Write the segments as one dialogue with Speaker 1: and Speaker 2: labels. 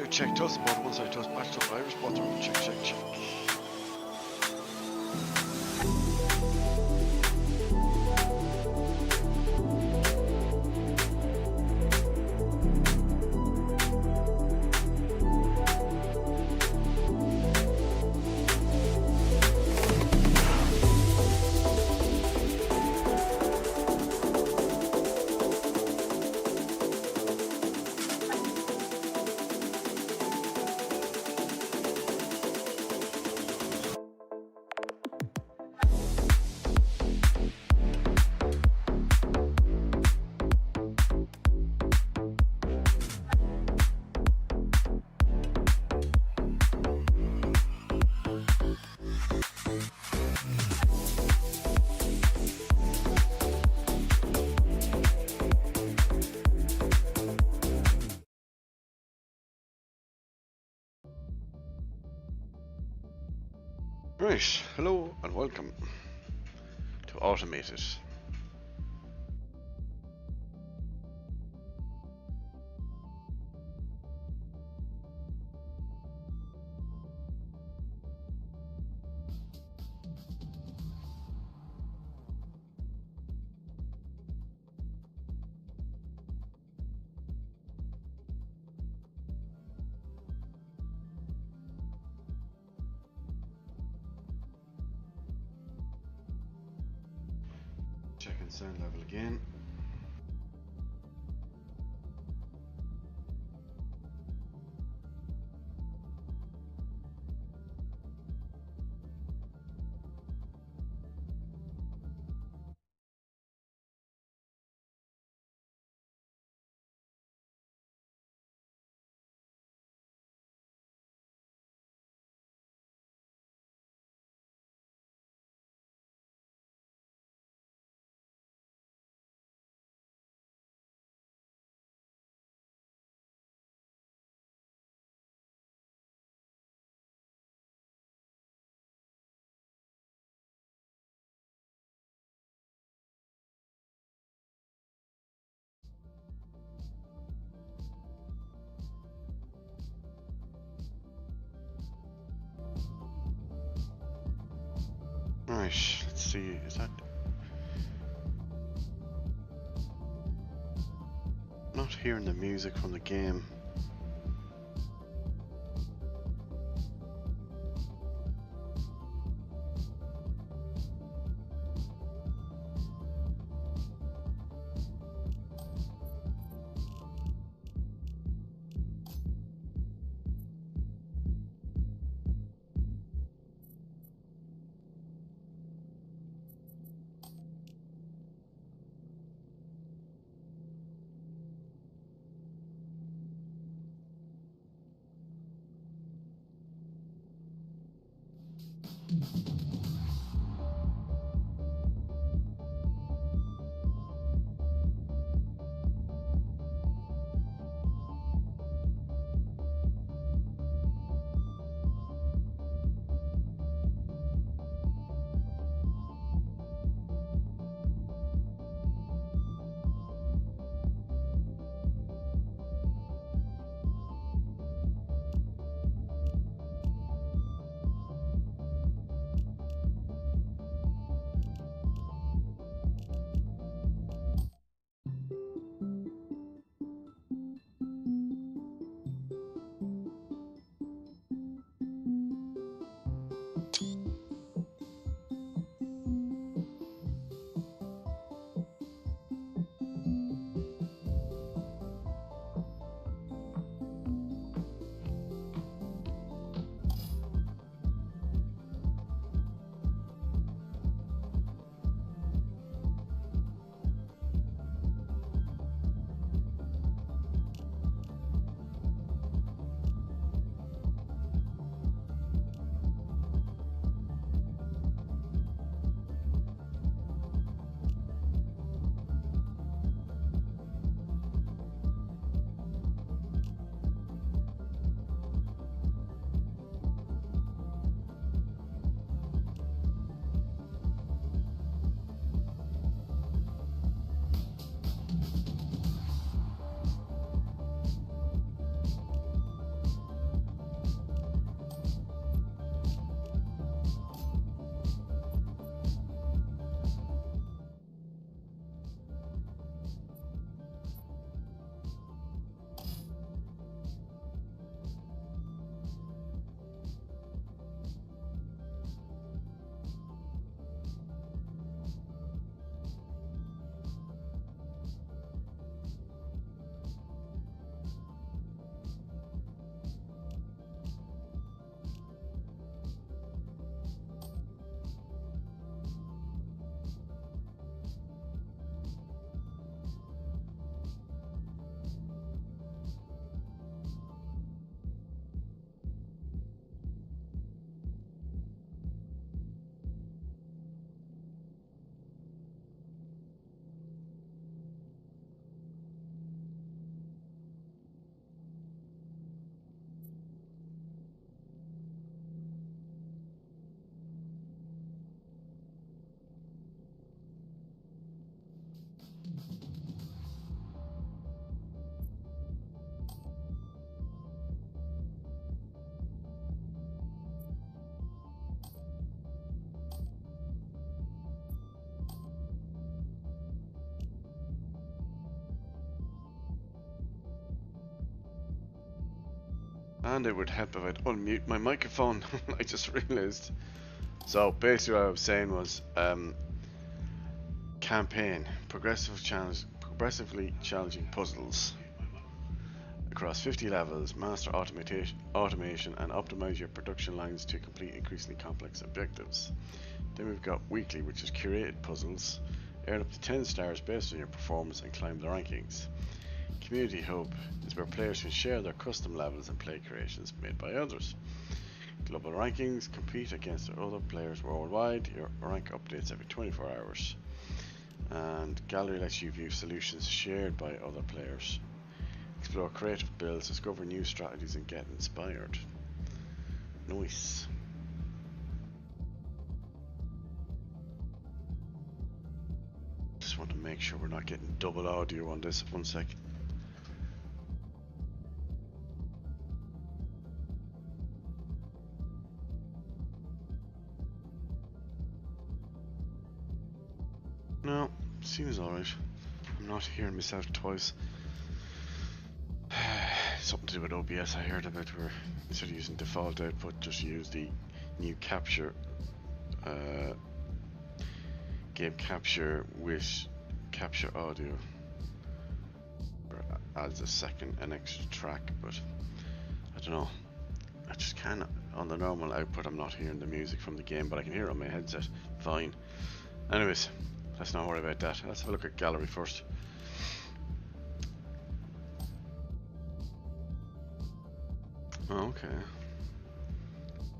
Speaker 1: do check toss, but once I toss matched up Irish butter, check, check, check. Right, hello and welcome to Automated. Checking sound level again. Right, let's see, is that... Not hearing the music from the game. And it would help if I'd unmute my microphone. I just realized. So basically what I was saying was campaign, progressively challenging puzzles across 50 levels, master automation and optimize your production lines to complete increasingly complex objectives. Then we've got weekly, which is curated puzzles, earn up to 10 stars based on your performance and climb the rankings. Community Hub is where players can share their custom levels and play creations made by others. Global rankings, compete against other players worldwide, your rank updates every 24 hours. And gallery lets you view solutions shared by other players. Explore creative builds, discover new strategies and get inspired. Nice. Just want to make sure we're not getting double audio on this. 1 sec. No, seems alright. I'm not hearing myself twice. Something to do with OBS I heard about, where instead of using default output, just use the new capture game capture with capture audio, or adds an extra track. But I don't know, I just can't. On the normal output I'm not hearing the music from the game, but I can hear it on my headset fine. Anyways, let's not worry about that. Let's have a look at gallery first. Okay.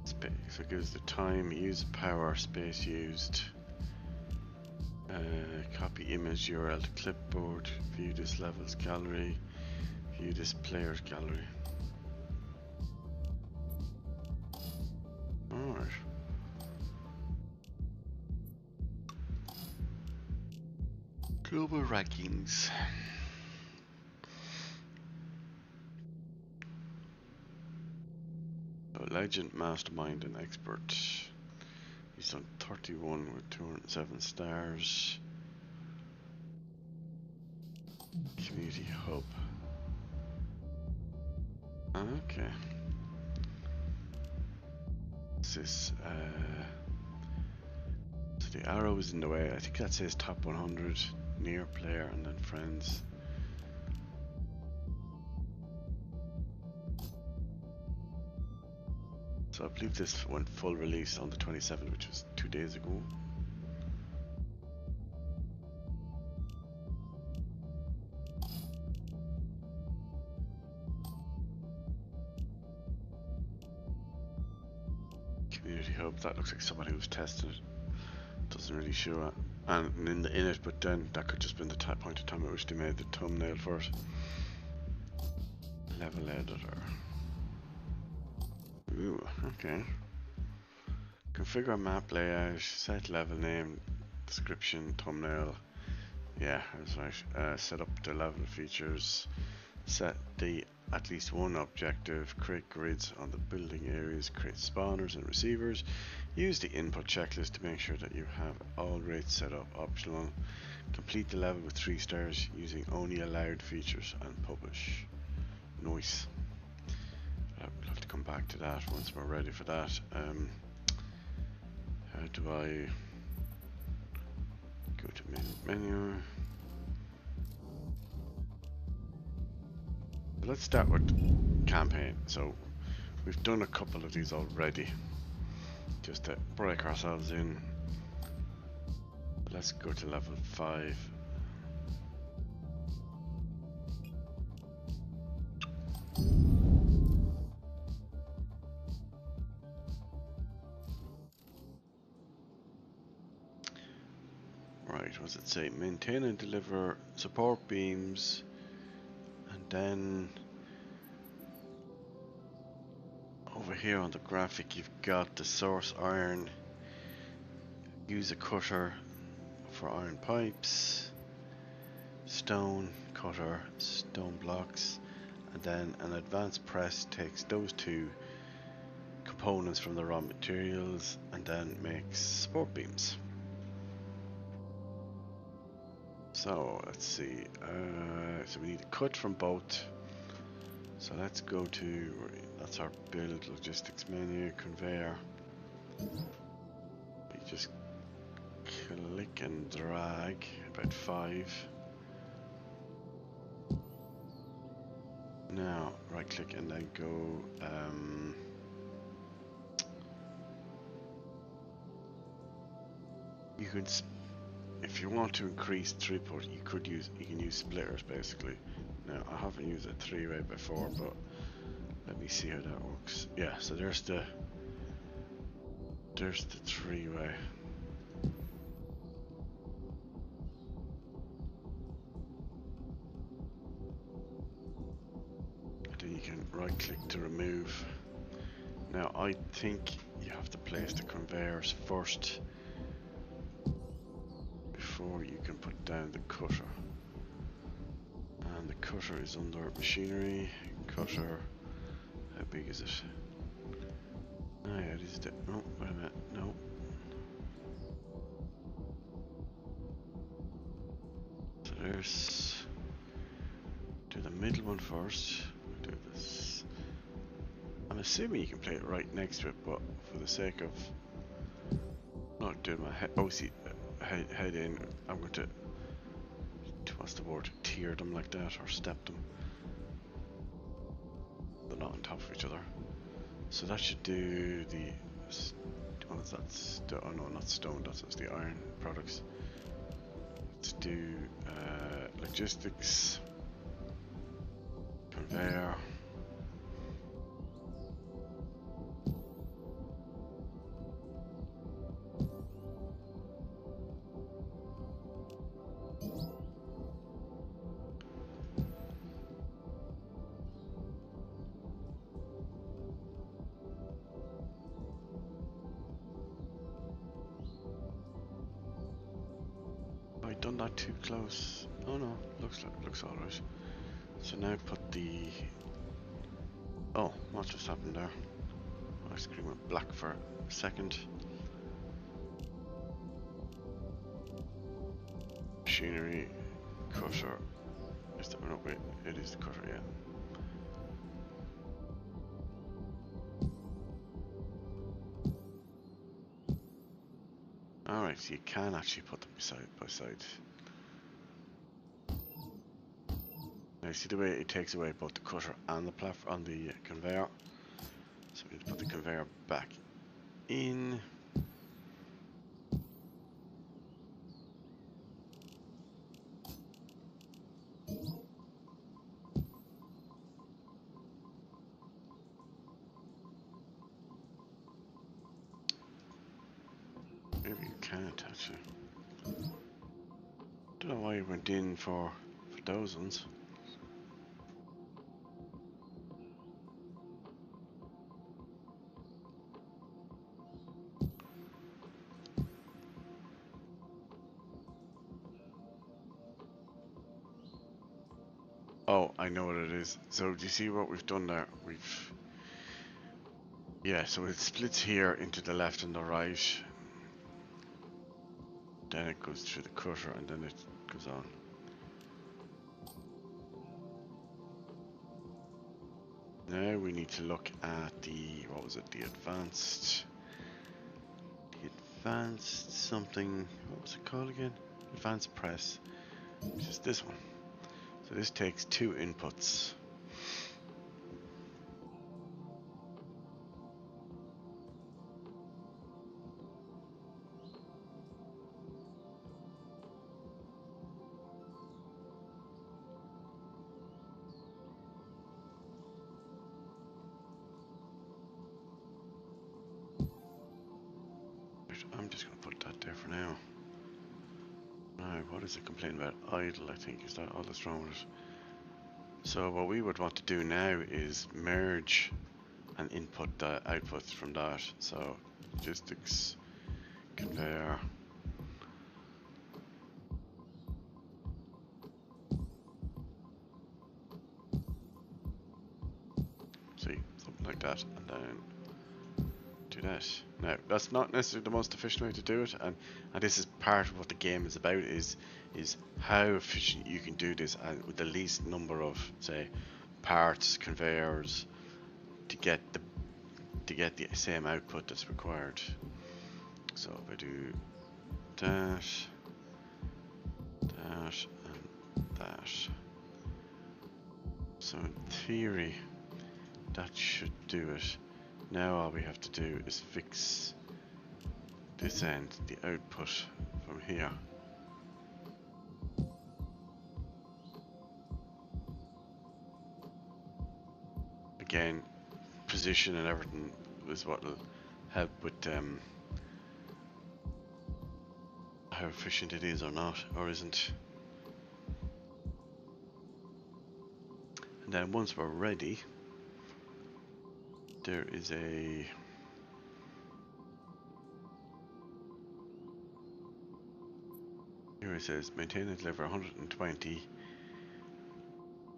Speaker 1: So it gives the time, use power, space used, copy image URL to clipboard, view this level's gallery, view this player's gallery. Alright. Global rankings. Legend, Mastermind and Expert. He's done 31 with 207 stars. Community Hub. Okay. What's this? So the arrow is in the way. I think that says top 100, near player, and then friends. So I believe this went full release on the 27th, which was 2 days ago. Community Hub, that looks like somebody who's tested it. Doesn't really show it. And in it, but then that could just been the point of time at which they made the thumbnail for it. Level editor. Ooh, okay. Configure map layout, set level name, description, thumbnail. Yeah, that's right. Set up the level features, set the at least one objective, create grids on the building areas, create spawners and receivers, use the input checklist to make sure that you have all rates set up optional, complete the level with 3 stars using only allowed features and publish. Nice. We'll have to come back to that once we're ready for that. How do I go to menu? Let's start with campaign. So we've done a couple of these already, just to break ourselves in. Let's go to level 5. Right, what does it say? Maintain and deliver support beams, and then over here on the graphic you've got the source iron. Use a cutter for iron pipes, stone cutter, stone blocks, and then an advanced press takes those 2 components from the raw materials and then makes support beams. So let's see, so we need a cut from both So let's go to, that's our build logistics menu, conveyor. We just click and drag about 5. Now right click and then go you can, if you want to increase throughput, you can use splitters basically. Now I haven't used a 3-way before, but let me see how that works. Yeah, so there's the 3-way. And then you can right click to remove. Now I think you have to place the conveyors first before you can put down the cutter. And the cutter is under machinery, cutter, how big is it? Oh yeah, it is the, oh wait a minute, no. So there's, do the middle one first, do this. I'm assuming you can play it right next to it, but for the sake of not doing my head in, I'm going to, what's the word, tier them like that, or step them. They're not on top of each other. So that should do the, what is that? Oh no, not stone, that's the iron products. Let's do logistics, conveyor. Done that too close? Oh no, looks alright. So now put the, oh, what just happened there? My screen went black for a second. Machinery, cutter. Is that, no wait, it is the cutter, yeah. Alright, so you can actually put them side by side. Now see the way it takes away both the cutter and the platform on the conveyor. So we need to put the conveyor back in. Maybe you can't actually. Don't know why you went in for those ones. Oh, I know what it is. So do you see what we've done there? Yeah, so it splits here into the left and the right. Then it goes through the cutter and then it goes on. Now we need to look at the, what was it, the advanced something, what was it called again? Advanced press, which is this one. So this takes 2 inputs. I'm just going to put that there for now. Now, what is it complaining about? Idle, I think. Is that all that's wrong with it? So what we would want to do now is merge and input the outputs from that. So logistics, conveyor. See, something like that, and then do that. Now, that's not necessarily the most efficient way to do it, and this is part of what the game is about, is how efficient you can do this and with the least number of, say, parts, conveyors to get the same output that's required. So if I do that, that, and that, so in theory that should do it. Now all we have to do is fix this end, the output from here. Again, position and everything is what will help with how efficient it is or not, or isn't. And then once we're ready, there is a here it says maintain and deliver 120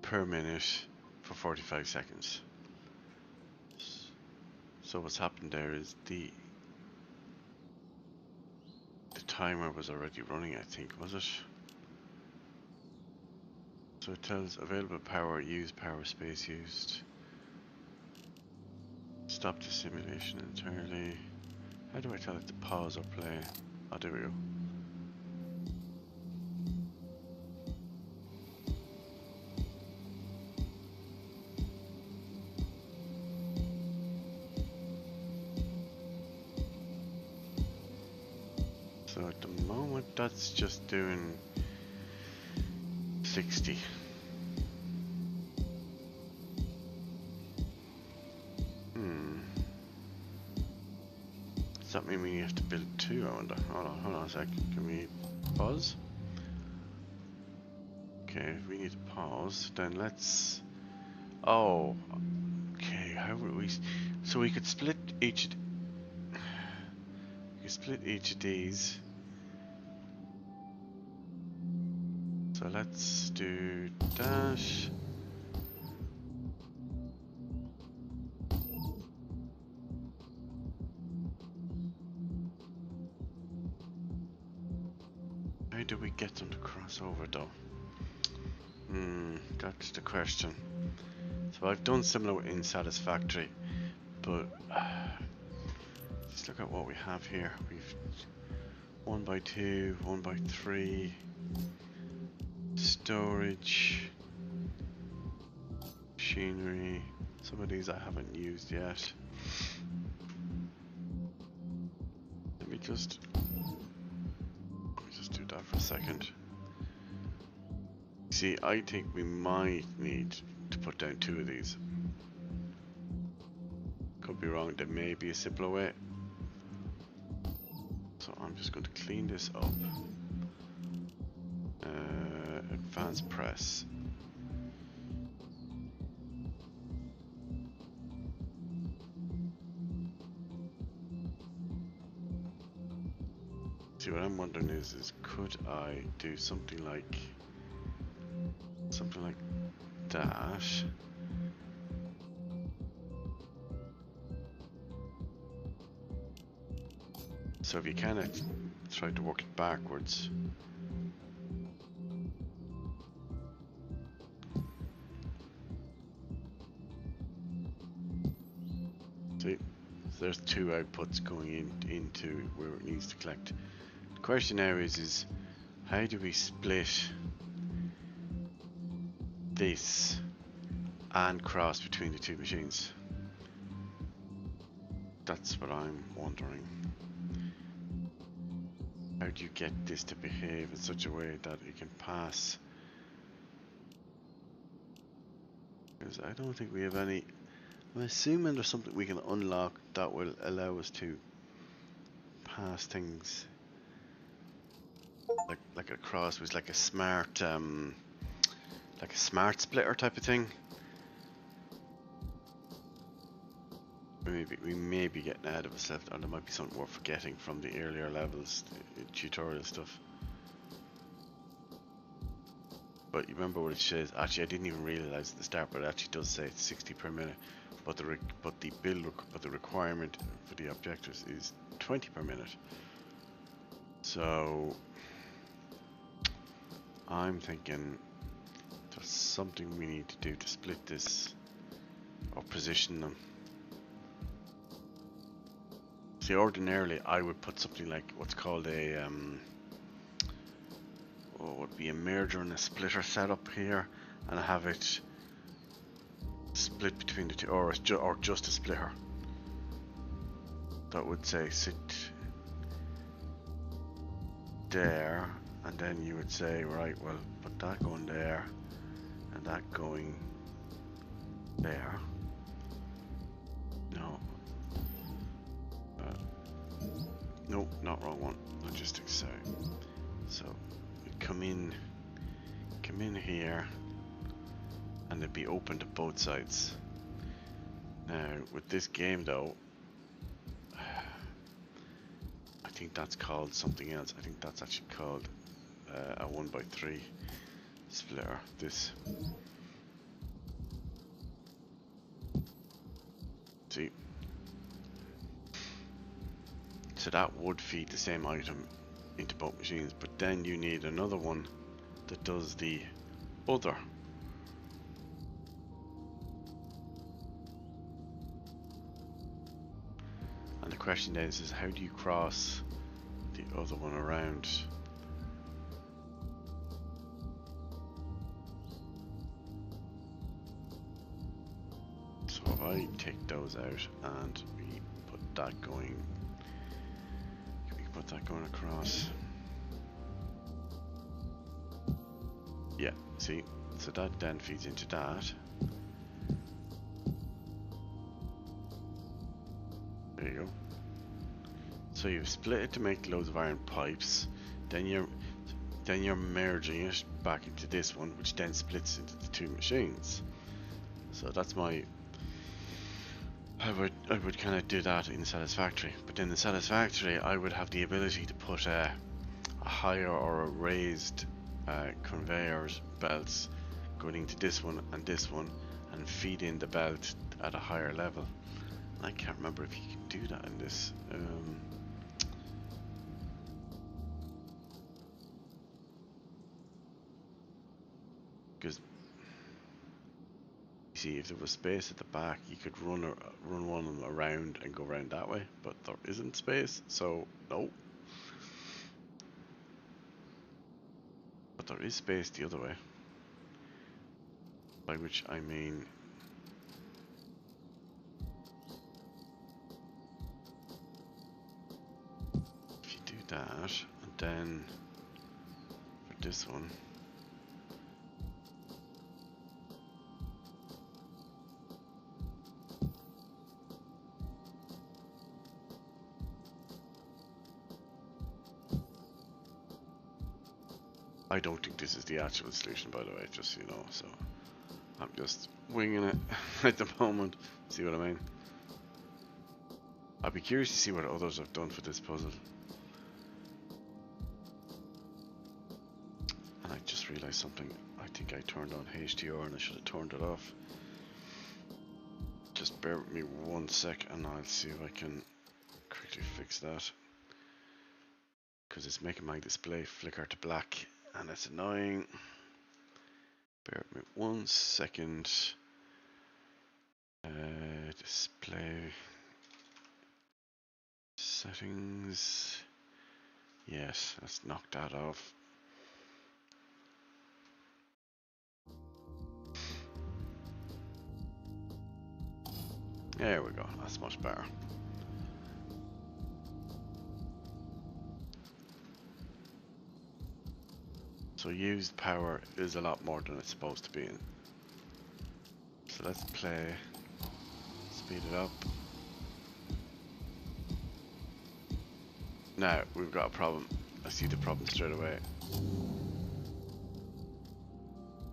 Speaker 1: per minute for 45 seconds. So what's happened there is the timer was already running, I think, was it? So it tells available power, used power, space used. Stop the simulation entirely. How do I tell it to pause or play? Oh, there we go. So at the moment that's just doing 60. Does that mean we have to build two? I wonder. Hold on a sec. Can we pause? Okay, if we need to pause, then let's. Oh, okay. How would we? So we could split each. We could split each of these. So let's do that. How do we get them to cross over though? That's the question. So I've done similar in Satisfactory, but let's look at what we have here. We've 1x2, 1x3, storage, machinery. Some of these I haven't used yet. Let me just do that for a second. See, I think we might need to put down two of these. Could be wrong, there may be a simpler way. So I'm just going to clean this up. Advanced press. See, what I'm wondering is could I do something like that? So if you kind of try to work it backwards. See, so there's two outputs going into where it needs to collect. The question now is how do we split this and cross between the two machines? That's what I'm wondering. How do you get this to behave in such a way that it can pass? Because I don't think we have any. I'm assuming there's something we can unlock that will allow us to pass things like a cross was like a smart splitter type of thing. We may be getting ahead of ourselves, or there might be something we're forgetting from the earlier levels, the tutorial stuff. But you remember what it says? Actually, I didn't even realize at the start, but it actually does say it's 60 per minute. But the requirement for the objectives is 20 per minute. So I'm thinking There's something we need to do to split this or position them. See, ordinarily I would put something like what's called a what would be a merger and a splitter setup here, and have it split between the two, or just a splitter. That would say sit there, and then you would say, right, well, put that going there and that going there. No, no, not wrong one. Logistics, sorry. So we come in here, and it'd be open to both sides. Now with this game though, I think that's called something else. I think that's actually called a 1x3 splitter. This, see, so that would feed the same item into both machines, but then you need another one that does the other. And the question then is how do you cross the other one around? So if I take those out and we put that going, we can put that going across. Yeah, see, so that then feeds into that. There you go. So you've split it to make loads of iron pipes, then you're merging it back into this one, which then splits into the two machines. So that's my, I would kind of do that in the Satisfactory, but in the Satisfactory I would have the ability to put a higher or a raised conveyors belts going into this one and feed in the belt at a higher level. I can't remember if you can do that in this. Because you see, if there was space at the back, you could run one of them around and go around that way, but there isn't space, so no. But there is space the other way, by which I mean if you do that, and then for this one, I don't think this is the actual solution, by the way, just so you know, so I'm just winging it at the moment. See what I mean? I'd be curious to see what others have done for this puzzle. And I just realized something. I think I turned on HDR and I should have turned it off. Just bear with me 1 sec and I'll see if I can quickly fix that. Because it's making my display flicker to black and it's annoying. Bear with me 1 second. Display settings. Yes, let's knock that off. There we go, that's much better. So used power is a lot more than it's supposed to be in. So let's play, speed it up. Now we've got a problem. I see the problem straight away.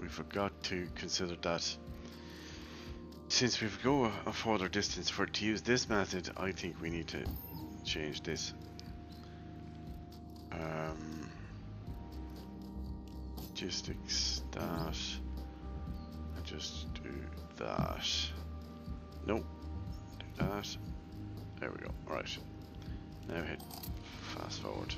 Speaker 1: We forgot to consider that since we go a further distance for to use this method, I think we need to change this. Logistics that, and just do that. Nope, do that. There we go. All right. Now hit fast forward.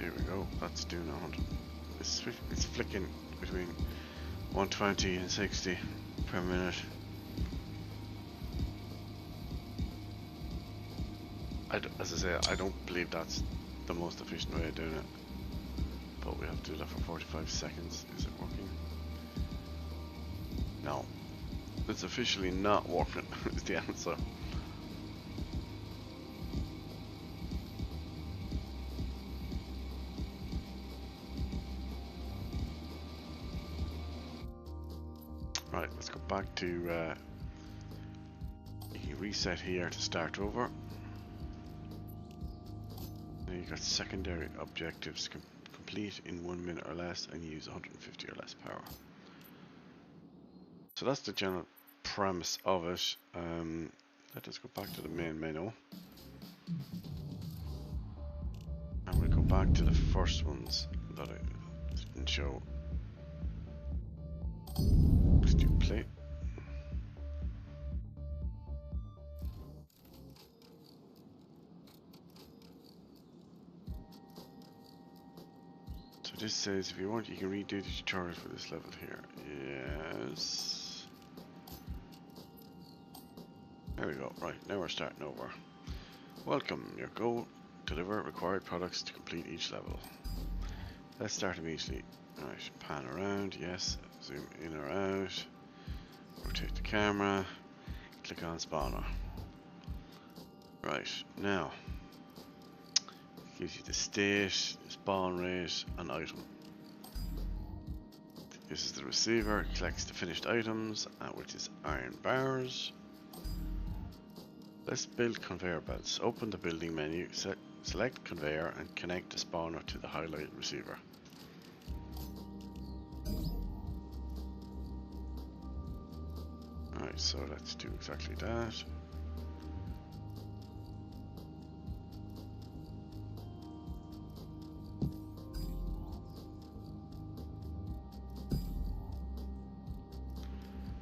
Speaker 1: There we go. That's doing 100. It's flicking between 120 and 60 per minute. As I say, I don't believe that's the most efficient way of doing it. But we have to do that for 45 seconds. Is it working? No. It's officially not working, is the answer. Right, let's go back to, you can reset here to start over. Then you got secondary objectives complete in 1 minute or less and use 150 or less power. So that's the general premise of it. Let us go back to the main menu. And we'll go back to the first ones that I didn't show. Let's do play. So this says if you want you can redo the tutorial for this level here. Yes. There we go. Right, now we're starting over. Welcome. Your goal: deliver required products to complete each level. Let's start immediately. Right, pan around, yes. Zoom in or out. Rotate the camera. Click on spawner. Right, now it gives you the state, spawn rate, and item. This is the receiver. It collects the finished items, which is iron bars. Let's build conveyor belts. Open the building menu, select conveyor, and connect the spawner to the highlighted receiver. Alright, so let's do exactly that.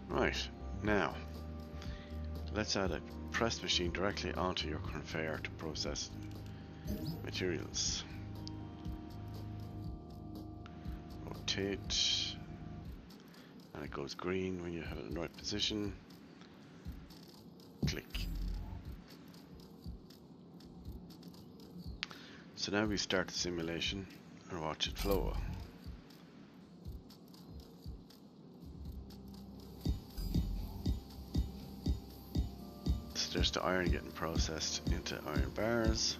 Speaker 1: Right, now let's add a press machine directly onto your conveyor to process materials. Rotate, and it goes green when you have it in the right position. Click. So now we start the simulation and watch it flow. So there's the iron getting processed into iron bars.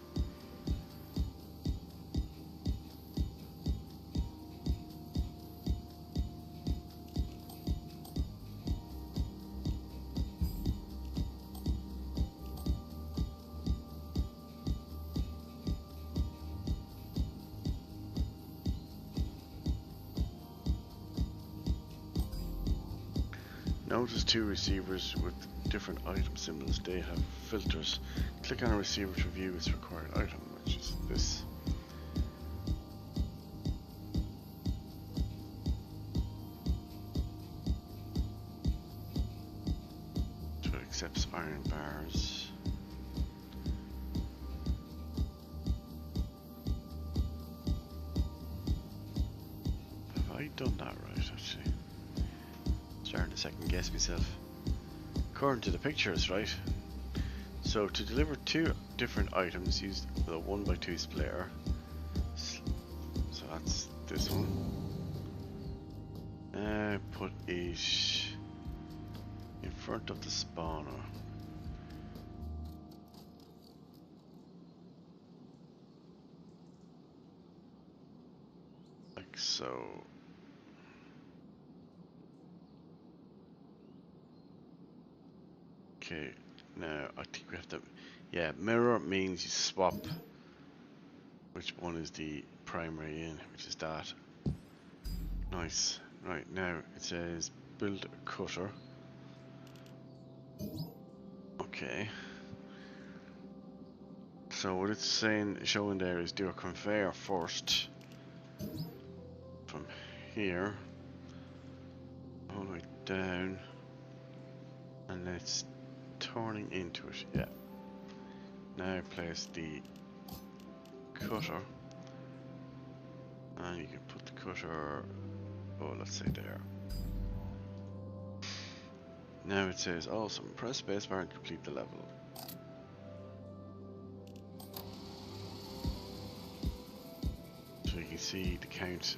Speaker 1: Notice two receivers with different item symbols. They have filters. Click on a receiver to view its required item, which is this. So it accepts iron bars. Have I done that right, actually? Starting to second guess myself. According to the pictures, right? So to deliver two different items, use the 1x2 splitter. So that's this one. Put it in front of the spawner. Like so. Okay, now I think we have to, yeah, mirror means you swap which one is the primary in, which is that. Nice. Right, now it says build a cutter. Okay. So what it's saying, showing there is do a conveyor first. From here. All the way down. And it's turning into it, yeah. Now place the cutter And you can put the cutter, oh, let's say there. Now it says awesome, press spacebar and complete the level. So you can see the count.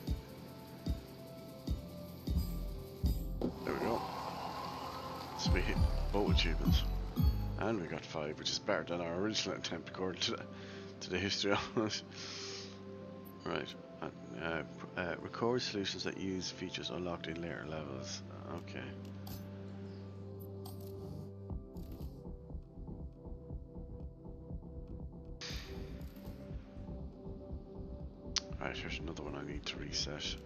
Speaker 1: There we go. So we hit both achievements. And we got 5, which is better than our original attempt according to the history of it. Right. Record solutions that use features unlocked in later levels. Okay. Right, here's another one I need to reset.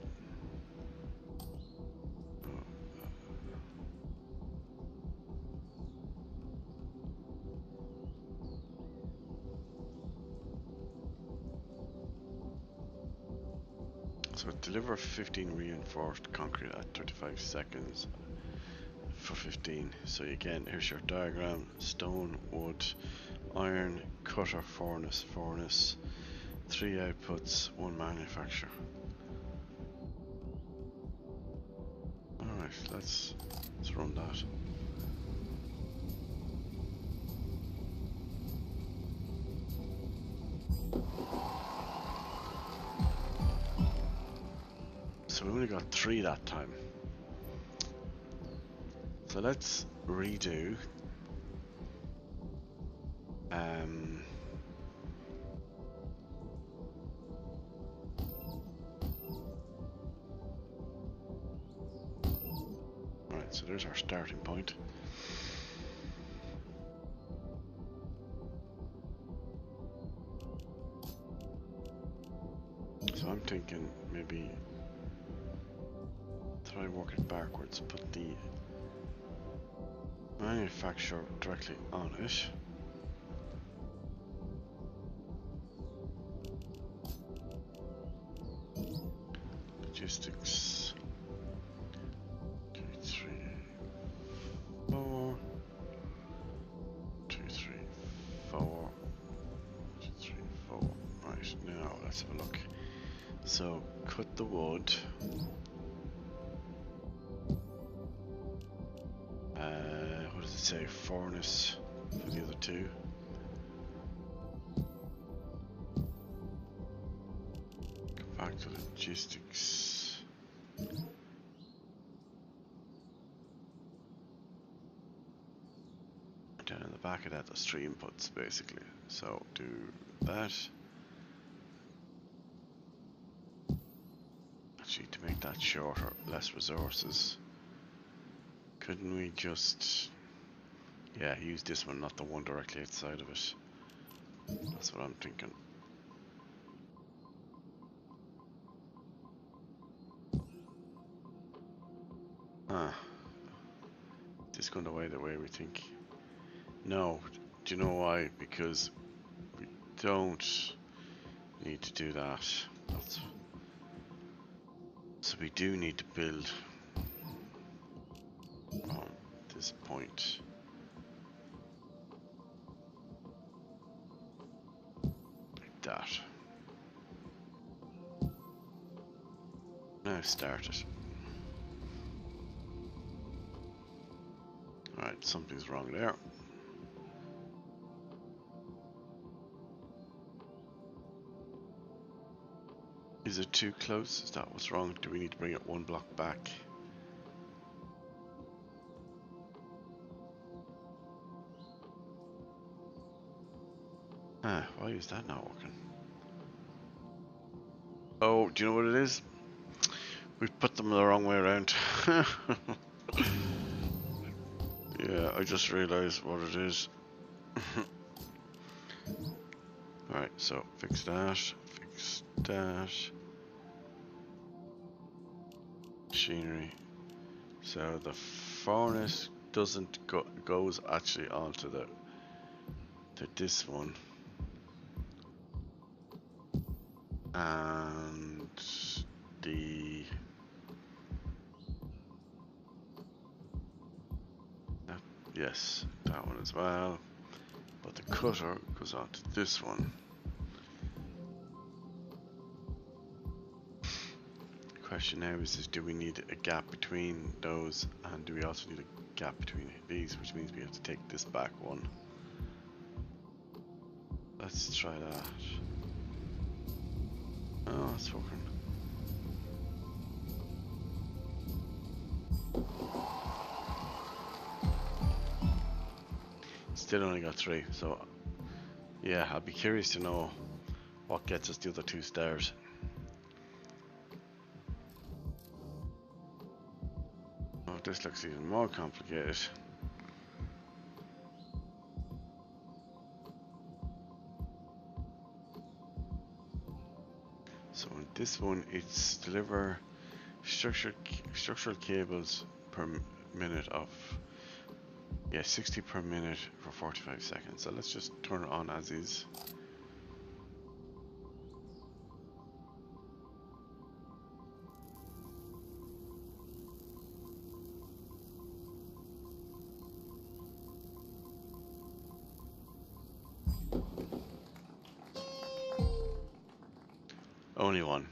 Speaker 1: So deliver 15 reinforced concrete at 35 seconds for 15. So again, here's your diagram: stone, wood, iron, cutter, furnace, 3 outputs, 1 manufacturer. Alright, let's run that. So we only got 3 that time. So let's redo. Right, so there's our starting point. So I'm thinking maybe try working backwards, put the manufacturer directly on it. Logistics 2, 3, 4, 2, 3, 4, 2, 3, 4. Right, now let's have a look. So cut the wood. What does it say? Furnace for the other 2. Go back to logistics. Down in the back of that, there's 3 inputs basically. So do that. Actually, to make that shorter, less resources. Couldn't we just, yeah, use this one, not the one directly outside of it? That's what I'm thinking. Ah, this going the way we think. No, do you know why? Because we don't need to do that. So we do need to build on this point. Like that. Now start it. Alright, something's wrong there. Is it too close? Is that what's wrong? Do we need to bring it 1 block back? Ah, why is that not working? Oh, do you know what it is? We've put them the wrong way around. Yeah, I just realized what it is. Alright, so fix that, fix that. Machinery. So the furnace doesn't goes actually onto this one. And the yes, that one as well. But the cutter goes onto this one. question now is do we need a gap between those, and do we also need a gap between these, which means we have to take this back one. Let's try that. Oh, it's working. Still only got 3, so yeah, I'll be curious to know what gets us the other 2 stars. Oh, this looks even more complicated. So in this one, it's deliver structural cables per minute of 60 per minute for 45 seconds. So let's just turn it on as is. Only one.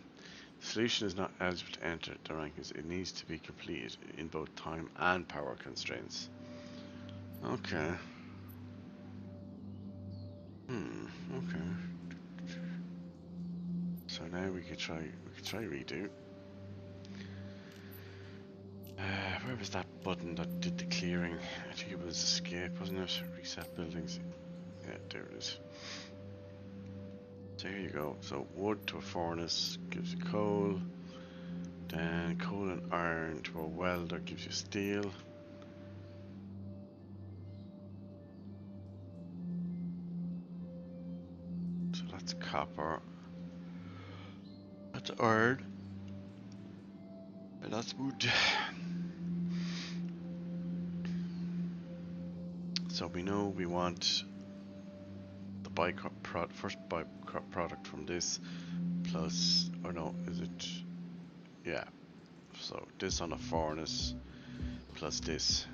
Speaker 1: The solution is not eligible to enter the rankings. It needs to be completed in both time and power constraints. Okay. Okay. So now we could try redo. Where was that button that did the clearing? I think it was escape, wasn't it? Reset buildings. Yeah, there it is. So here you go. So wood to a furnace gives you coal. Then coal and iron to a welder gives you steel. So that's copper. That's iron. And that's wood. So we know we want the first byproduct from this plus, or no, is it? Yeah. So this on a furnace plus this.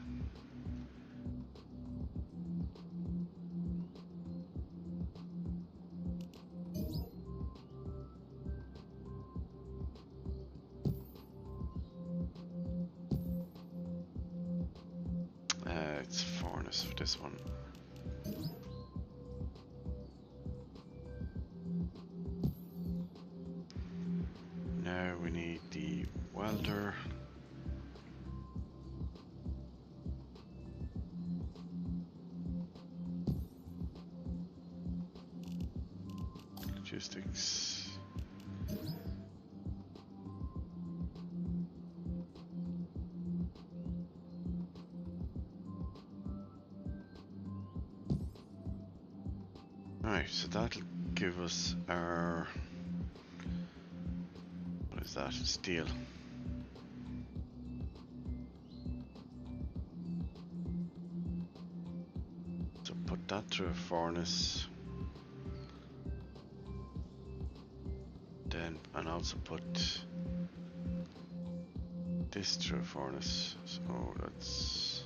Speaker 1: It's furnace for this one. Now we need the welder. Logistics. Alright, so that'll give us our, what is that? Steel. So put that through a furnace. Then, and also put this through a furnace. So that's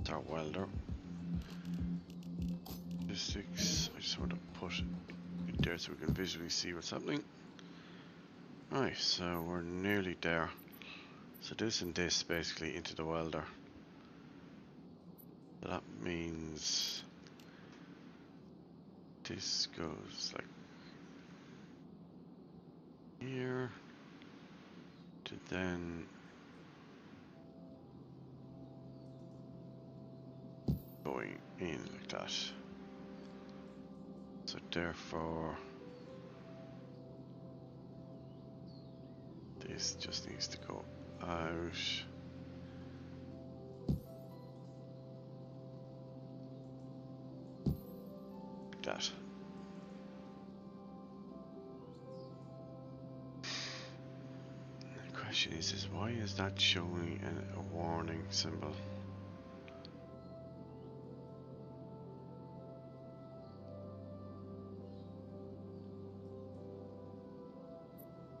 Speaker 1: our welder. Logistics. I just want to put it there so we can visually see what's happening. Alright, so we're nearly there. So this and this basically into the welder. That means this goes like here to then going in like that. So therefore this just needs to go out. Like that. question is why is that showing a warning symbol?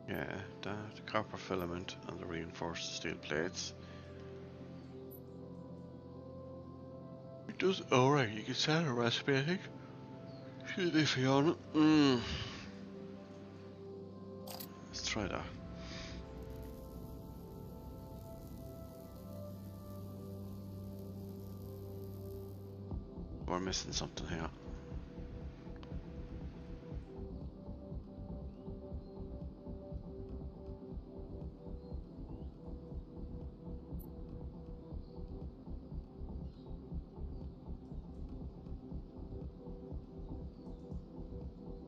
Speaker 1: Yeah, that copper filament on the reinforced steel plates. It does. Oh right, you can set a recipe, I think. Should if you on it. Let's try that. We're missing something here.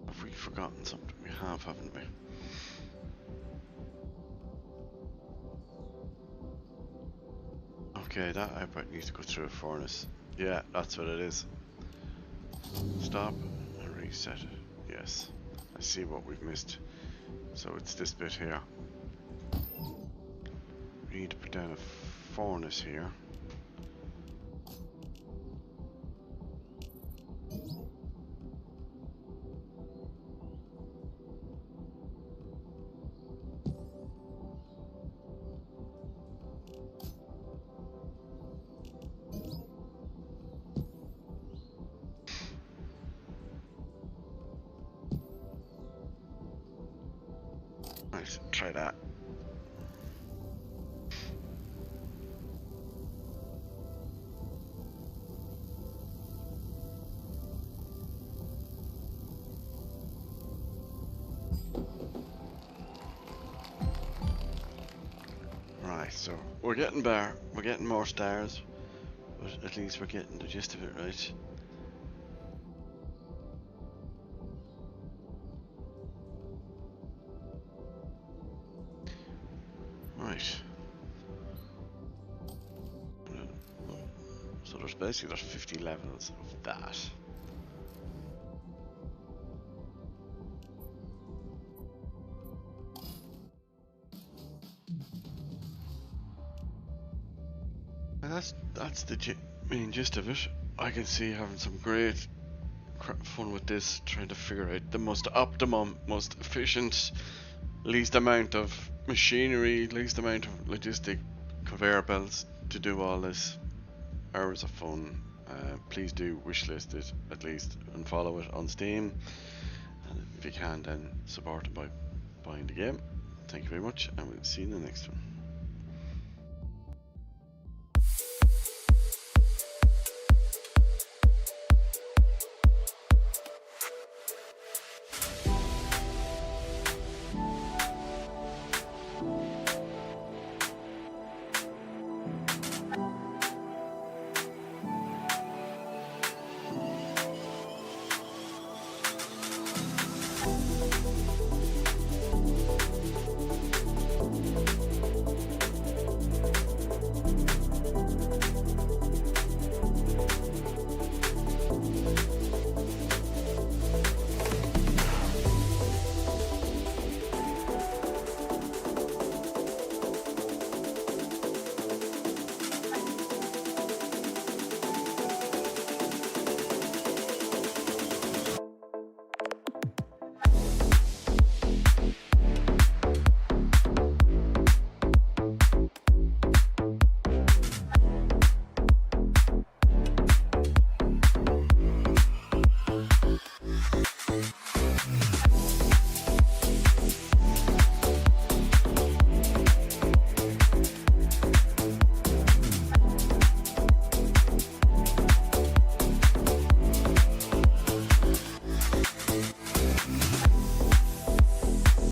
Speaker 1: Have we forgotten something? We have, haven't we? Okay, that output needs to go through a furnace. Yeah, that's what it is. Stop and reset it. Yes, I see what we've missed. So it's this bit here. We need to put down a furnace here. Nice, try that. Right, so we're getting better. We're getting more stars, but at least we're getting the gist of it right. Right. So there's 50 levels of that. And that's the main gist of it. I can see having some great fun with this, trying to figure out the most optimum, most efficient, least amount of machinery, least amount of logistic conveyor belts to do all this. Hours of fun. Please do wishlist it at least and follow it on Steam. And if you can, then support it by buying the game. Thank you very much, and we'll see you in the next one.